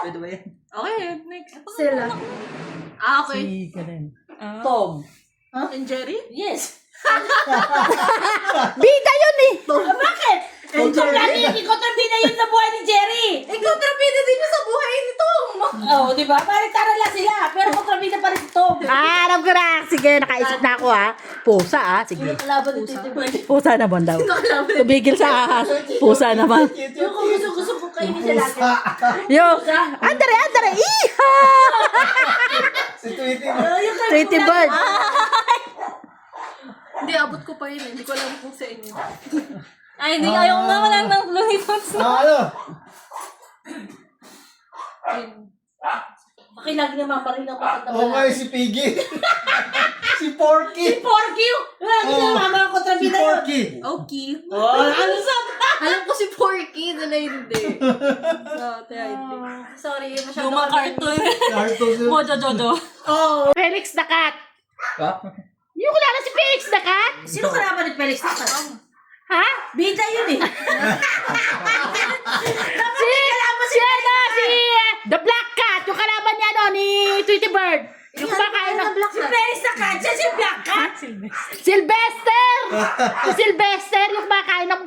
Pwede ba yan? Okay, next. Sila. Okay. Si ganun. Tom. And Jerry? Yes. Bida yun eh. Bakit? Kontrabida yun sa buhay ni Jerry. Kontrabida din yun sa buhay ni Tom. Oo, di ba? Parang lang sila. Pero kontrabida pa rin si Tom. Alam ko na. Sige, nakaisip na ako ha. Pusa Sige. Kalaban ni Tito Boy. Pusa naman daw. Tumigil sa ahas. Pusa naman. Yung kung gusto ko kainin siya lagi. Yung, andare. Iha! Si Tweety. Pretty bird. Hindi, abot ko pa yun. Hindi ko alam kung sa inyo. Ay, hindi. Ayaw nga wala ng Looney Tunes. Ano? Makilag naman pa rin ako. Okay, si Piggy. Si Porky. Porky! Lagi Oh. sa mama ang Si kontrabida yun. Porky. Okay. Ano sa... Alam ko si Porky, na hindi. Hindi. Sorry, masyado Lumang cartoon. Cartoon yun. Mojo Jojo. Felix the Cat. Ha? Yung kilala si Felix the Cat? Sino kalaban ni Felix Natas? Ha? Bida yun eh. Si The Black Cat. Yung kalaban niya ni Tweety Bird. Yung kumakain ng Si Felix Natas, siya si Black Cat. Sylvester! Si Sylvester, yung kumakain ng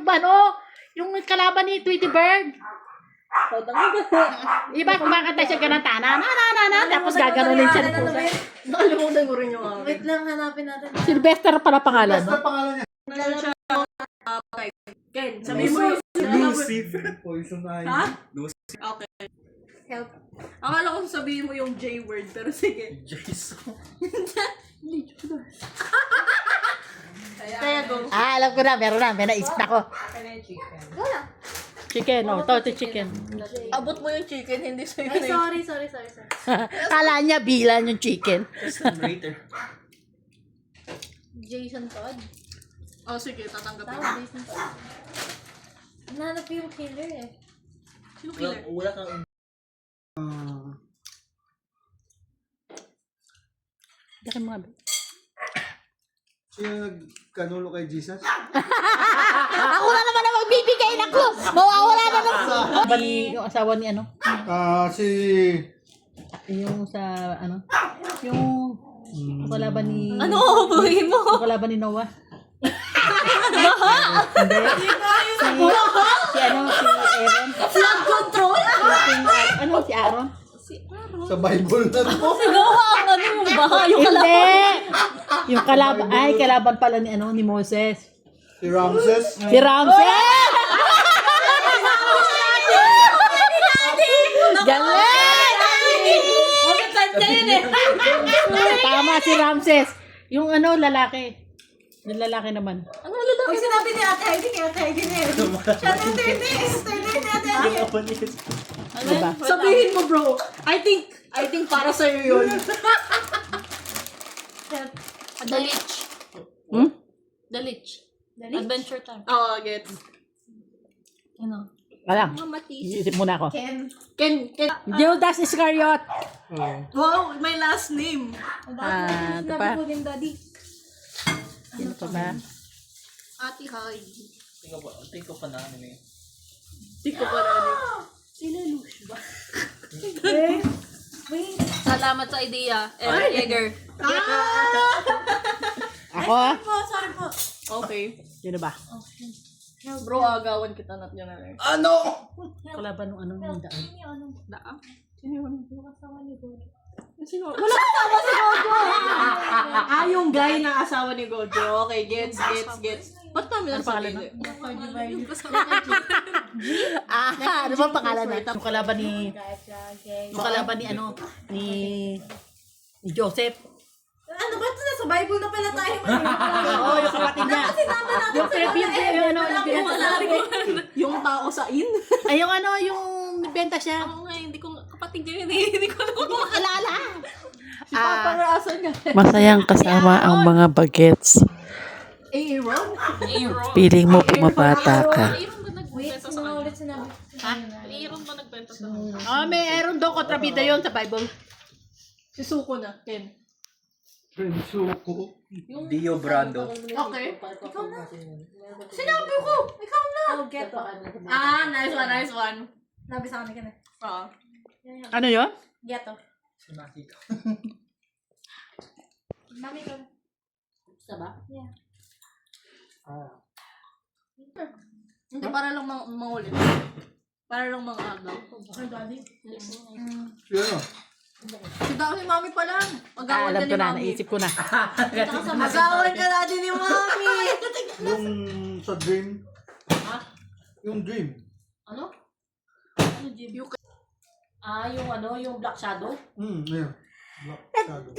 yung kalaban ni Tweety Bird. Iba, kumakanta siya ganun, tapos gaganunin siya ng pusa. Nakalimutan ko rin yung Wait lang, hanapin natin. Sylvester pala pangalan, Basta no? pangalan niya. Ken, sabi mo yun. Poison Ivy. Ha? Okay. Help. Akala ko sabihin mo yung J word, pero sige. Jason. Kaya go. Alam ko na, meron na, may naisip na ko. Wala. Chicken, to chicken. Abot mo yung chicken, hindi sa'yo Ay, na sorry. Kala niya bilan yung chicken. Rater. Jason Todd. Oh, sige, tatanggapin. Tama, Jason Todd. Nanap yung killer eh. Sino killer? Wala kang... Diyan mga Sino nagkanulo kay Jesus? Ako na naman ang magbibigay ng clue. Mawawala na lang. Yung asawa ni ano? Si... Yung sa ano? Yung kalaban ni... Ano ubuhin mo? Yung kalaban ni Noah. Hindi. Si ano? Si Aaron? Flood control? Ano? Si Aaron? Sa Bible na to. Sigawa ang ano yung baha. Yung Hindi! Yung kalaban, ay kalaban pala ni ano, ni Moses. Si Ramses. Si Ramses! Galing! Tama si Ramses. Yung ano, lalaki. Yung lalaki naman. Ano lalaki? Pag sinabi ni Ate Heidi, kay Ate Heidi na yun. Siya na yung tennis. Tennis ni Ate Heidi. Diba? Sabihin mo, bro. I think para sa'yo yun. The Lich. Hmm? The Lich. Adventure Time. Oo, gets. Ano? Wala. Matis. Isip muna ako. Ken. Judas Iscariot. Wow, my last name. Ito pa. Sinabi ko din, Daddy. Sino pa ba? Ate Heidi. Tingko pa na ano eh. Hindi ko pa rin. Sila Lush ba? Salamat sa idea, Eric Yeager. Ako ah. Sorry po. Okay. Sino ba? Bro, agawan kita nat yun na lang. Kalaban ng ano yung daan. Daan? Sino? Wala asawa si Gojo! Yung guy na asawa ni Gojo. Okay, gets. Ba't namin ang pangalan sabihin? Ano ba pangalan na? Yung kalaban ni... Yung kalaban ni ano? Ni Joseph. Ano ba ito? Sa Bible na pala tayo. Oo, yung kapatid niya. Yung Philippines, yung ano, yung binenta siya. Yung tao sa in. Ay, yung ano, yung benta siya. Ako nga, hindi ko kapatid niya yun eh. Hindi ko na makakilala. Si Papa Rasan nga. Masayang kasama ang mga bagets. Aaron? Piling mo pumapata ka. Aaron ba nagbenta sa kanya? sinabi? Ha? Aaron ba nagbenta sa kanya? May Aaron daw kontrabida yun sa Bible. Si Suko na, Ken. Rensuko. Dio Brando. Okay. Ikaw na. Sinabi ko! Ikaw na! Oh, get nice one. Nabi sa kami ka na. Oo. Ano yun? Geto. Mami ko. Gusto ba? Hindi, para lang mangulit. Para lang mang-agaw. Ay, daddy. Sino? Si Mami pa lang. Agawan Alam ka ko ni na, Mami. naisip ko na. Agawan ka na din ni Mami. Yung sa dream. Yung dream. Ano? Ano, Jim? Yung ano, yung Black Shadow? Ayan. Black Shadow.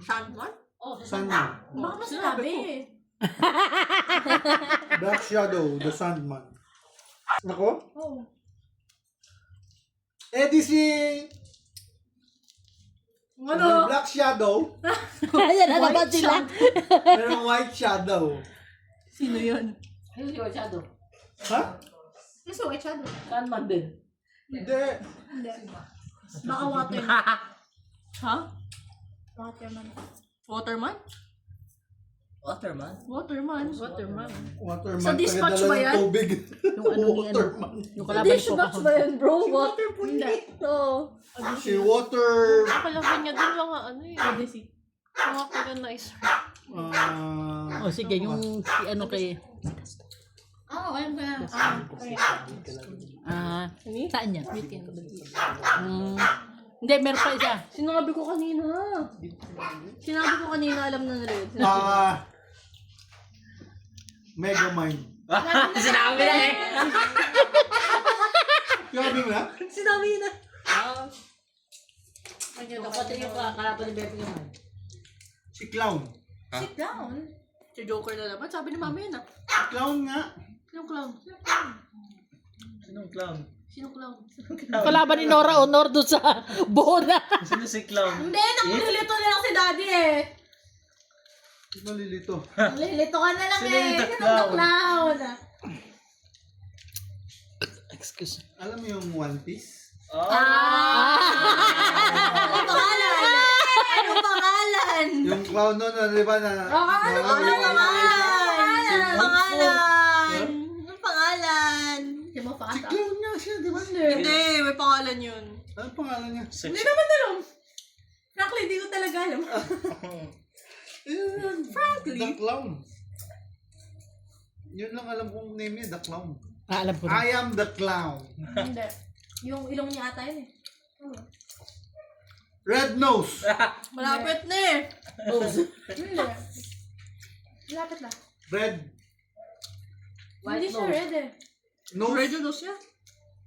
Sandman? Oh, Sandman. Baka ba sinabi? Black Shadow, the Sandman. Ako? Oo. Eh di si... Ano? Black Shadow. Ayan na naman sila. Merong White Shadow. Sino yun? yung si White Shadow. Ha? Sino White Shadow? Sandman din. Hindi. Baka Waterman. Ha? Waterman. Waterman? Waterman? Waterman. Sa dispatch tagadala ba yan? ng tubig. Yung ano ni ano. Waterman. Yung kalaban ni Dishbox Pocahontas. ba yan, bro? Water po hindi. Oo. Si Water... Kalaban niya din mga ano eh. Odyssey. Mga colonizer. O sige, yung si ano kay... Alam ko yan. Saan yan? Hindi, meron pa isa. Sinabi ko kanina. Alam na nila yun. Megamind. Sinabi na eh! Sinabi mo na? Sinabi na. Kapatid yung kalaban ni Bebe naman. Si Clown. Sit down. Si Joker na naman. Sabi ni Mami yun ah. Si Clown nga. Sinong clown? Sinong clown? Sinong clown? Kalaban ni Nora Honor doon sa Bona. Sino si clown? Hindi, nakulilito na lang si Daddy eh. Malilito. Nalilito ka na lang Sino eh. yung the Sinong clown? Excuse. Alam mo yung One Piece? Oh! Anong pangalan? Anong pangalan? Yung clown nun, di ba na... Ano pangalan? Anong pangalan? Si mo Si clown nga siya, di ba? Hindi, may pangalan yun. Ano pangalan niya? Hindi naman alam. Frankly, hindi ko talaga alam. Frankly? The Clown. Yun lang alam kong name niya, The Clown. Alam ko na. I am the Clown. Hindi. Yung ilong niya ata yun eh. Red Nose. Malapit na eh. Hindi. Lapit lang. Red Hindi siya red eh. Nose. Red nose siya?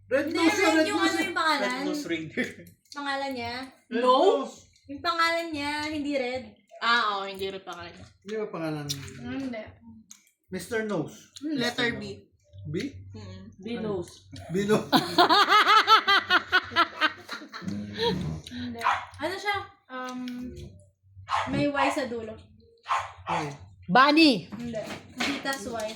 Red Hindi, Nose siya, red Red yung Nose. ano yung pangalan. Raider. Pangalan niya. Red No? Nose. Yung pangalan niya, hindi red. Oo, hindi rin pangalan niya. Hindi ba pangalan? Hindi. Mr. Nose. Letter B. B? Dinos. Bino. Hindi. Ano siya? May Y sa dulo. Okay. Bunny. Hindi. Dita's Y.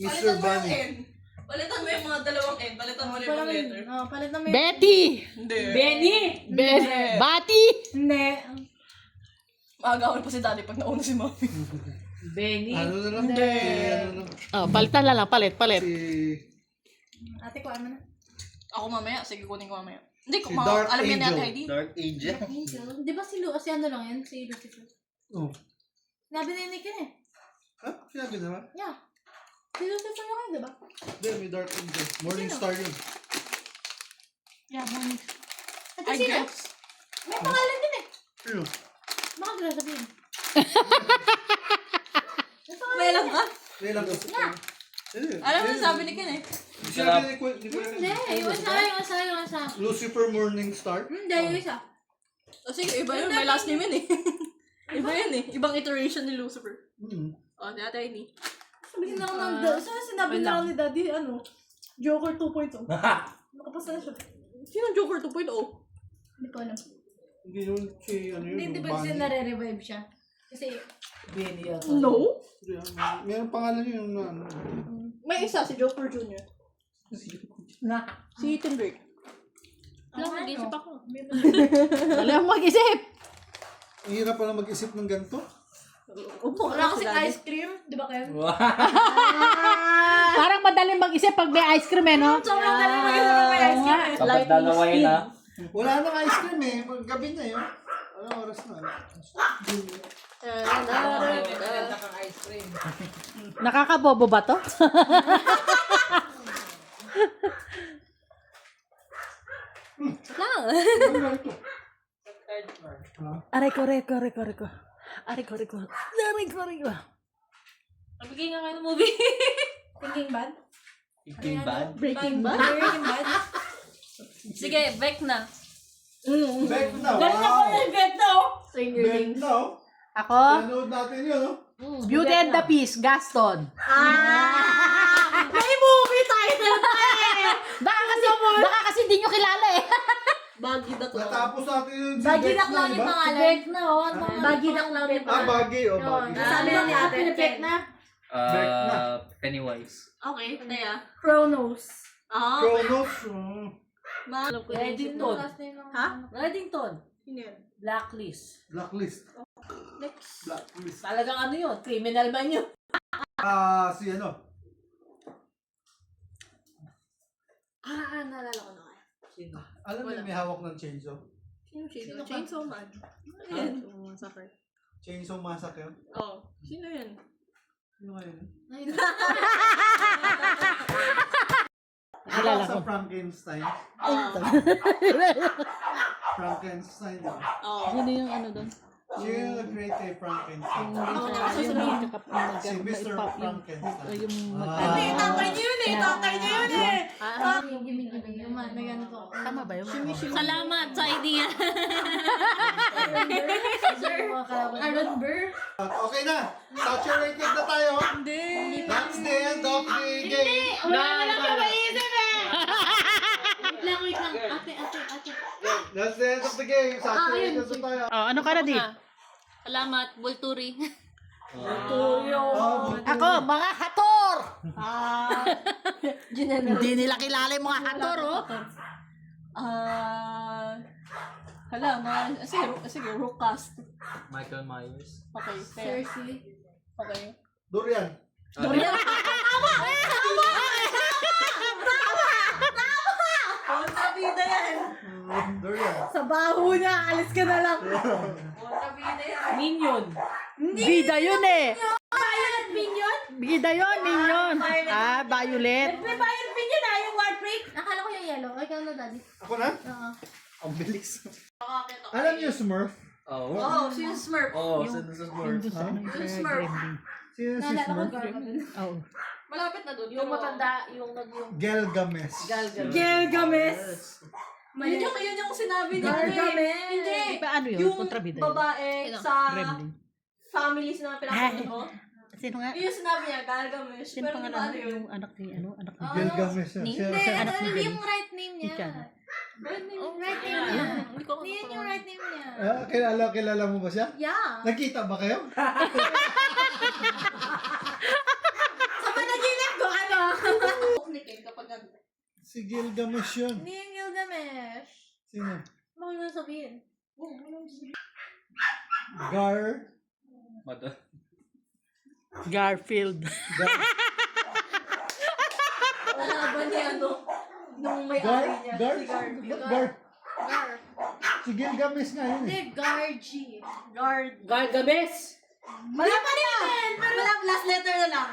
Mr. Bunny. Palitan mo yung mga dalawang N. Palitan mo yung mga letter. Palit na may... Betty. Hindi. Benny! Bati. Hindi. Maagawin pa si daddy pag nauna si mommy. Benny. Ano na lang? Ano lang? Oh, palitan na lang. Palit. Si... Ate ko, ano na? Ako mamaya. Sige, kunin ko mamaya. Hindi ko Si Dark alam yan ni Angel. Ate Heidi. Dark Angel. Angel. Di ba si Lu? Si ano lang yan? Si Lucifer. Oh. Sinabi na yun eh. Ha? Sinabi naman? Yeah. Si Lucifer lang yun, di ba? Hindi, may Dark Angel. Morning Star yun. Yeah, morning. Ito I sino? guess. May pangalan din eh. Ano? Baka gila sabihin. May lang ka? Hindi lang. Alam mo na sabi ni Ken eh. Sinabi ni Kuya. Hindi, yung isa. Lucifer Morning Star. Hindi, yung isa. O sige, iba yun. May last name yun eh. Iba yun eh. Ibang iteration ni Lucifer. O, di Ate Heidi. Sabihin na ako ng sinabi na ako ni Daddy, ano? Joker 2.0. Nakapasa na siya. Sino Joker 2.0? Hindi ko alam. Hindi yun si ano yun. Hindi, di ba Bunny. kasi nare-revive siya? Kasi, Benny yata. No. Meron pangalan yun na ano. May isa, si Joker Jr. Si Ethan Drake. alam mo, mag-isip ako. Dali ang mag-isip. Ang hirap pala mag-isip ng ganito. Upo Wala kasi ice cream, di ba kayo? Parang madaling mag-isip pag may ice cream eh, no? Sobrang dali mag-isip ng may ice cream. Kapag dalawa yun ha. Wala nang ice cream eh. Gabi na yun. Anong oras na? Nakakabobo ba to? Aray ko. Bigay nga kayo ng movie. Thinking Bad? Thinking bad. Breaking Bad? Breaking Bad? Sige, back na. Back na. Galing ako ng bet na oh. Back na. Ako, Nanood natin yun, no? Beauty and the Beast, Gaston. May movie title na eh! Baka kasi hindi nyo kilala eh. Baggy the Clown. Natapos natin yun si Baggy Beck na clown di yung ba? pangalan. Beck na oh. Baggy na clown yung Ah, pangalan. Baggy. Oh, Baggy. Sabi lang ni ate. Beck na. Back na. Pennywise. Okay, Taya. Chronos. Ah, Kronos. Alam ko din. Reddington. Ha? Reddington. Sino yun? Blacklist. Blacklist. Blacklist. Talagang ano yun? Criminal man yun. Si ano? Naalala ko na kayo. Sino? Alam mo may hawak ng chainsaw? Sino? Chainsaw Man. Ano yan? Massacre. Chainsaw Massacre? Oh, sino yun? Ano nga yun? Kilala Sa ko. Frankenstein. Frankenstein, di ba? Oh. Sino yung ano doon? Siya yung nag-create kay Frankenstein. Si Mr. Frankenstein. Yung Tatay niyo yun eh! Tatay niyo yun eh! Yung gimig-gimig. Yung na ganito. Tama ba yun? Salamat sa idea. Aaron Burr. Okay na! Saturated na tayo! Hindi. That's the end of the game! Wait lang. Ate. That's the end of the game! Saturated na tayo! Oh, ano ka na di? Salamat, Bulturi. Ako, mga hator! Hindi nila kilala yung mga hator, oh. Hala, sige, Rookcast. Michael Myers. Okay, fair. Okay. Durian. Kontrabida yan. Durian. Sa baho niya, alis ka na lang. Minion. Bida yun eh. Violet Minion? Bida yun, minion. Ah, violet. May Violet Minion na, yung Warfreak. Nakala ko yung yellow. Ikaw na, daddy. Ako na? Oo. Ang bilis. Alam niyo Smurf? Oo. Oo, sino Smurf? Oo, sino sa Smurf? Yung Smurf. Sino si Naalala ko, Smurf? Gargamel. Oh. Malapit na doon. Yung matanda, yung Gelgames. Gilgamesh. Yun yung sinabi niya. Gargamel. Hindi. Di ba ano yun? Yung Kontrabida yun. babae sa Gremlin. families na pinapanood mo. Sino nga? Yun yung sinabi niya, Gilgamesh. Sino Pero pangalan ano mo? yun? Yung anak ni, anak ni. Gelgames siya. Siya, Hindi, siya. anak ni hindi Ben. yung right name niya. Ika. Yung right name niya. Hindi yun yung right name niya. Kilala mo ba siya? Yeah. Nakita ba kayo? Sa panaginip ko, ano? Uplikin kapag Si Gilgamesh yun. Hindi yung Gilgamesh. Sino? Ano ko na sabihin? Gar. Madon. Garfield. wala ba niya, ano? Nung may Gar? ari niya. Gar? Si Gar. Gar? Gar. Si Gilgamesh nga yun eh. Hindi, Gargi. Gargames. Wala pa rin! Pero last letter na lang.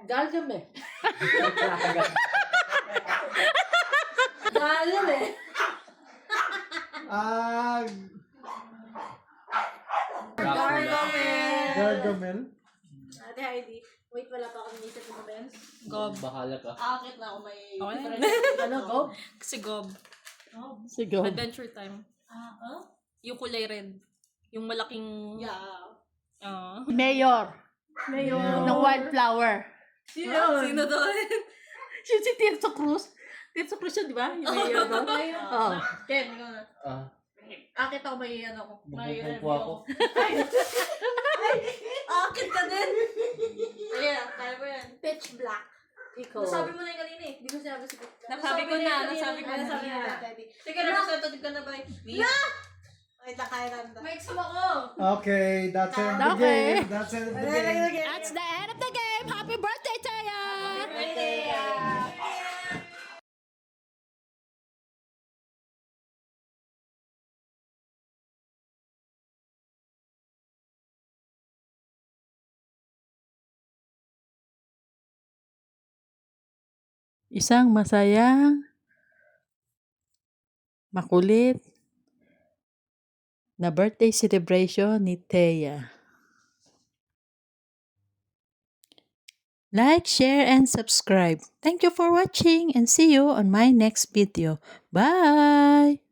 Gargames. Alam eh. Ah, Gargamel. Gargamel. Ate Heidi. Wait, wala pa ako naisip mo ba yan? Bahala ka. Akit na ako may Okay. different. Ano, go? Si Gob. Sigo. Adventure Time. Yung kulay red. Yung malaking... Yeah. Mayor. Mayor. Ng Wildflower. Sino doon? Yun si Tirso Cruz. Tirso Cruz yun, di ba? Yung mayor doon. Oo. Ken, ikaw na. Ah, Akit ako may ano ko. May magpupupo ako. Akit ka din. Ayan, kaya mo yan. Pitch Black. Ikaw. Nasabi mo na yung kanina eh. Hindi ko sinabi si Pitch Black. Nasabi ko na, nasabi ko na. Nasabi na Daddy. Sige, representative ka na ba? Wait lang, kaya nanda. May exam ako. Okay, that's it. The Okay. game. That's it. The game. That's the end of the game. Happy birthday, Taya! Isang masayang, makulit na birthday celebration ni Thea. Like, share, and subscribe. Thank you for watching and see you on my next video. Bye!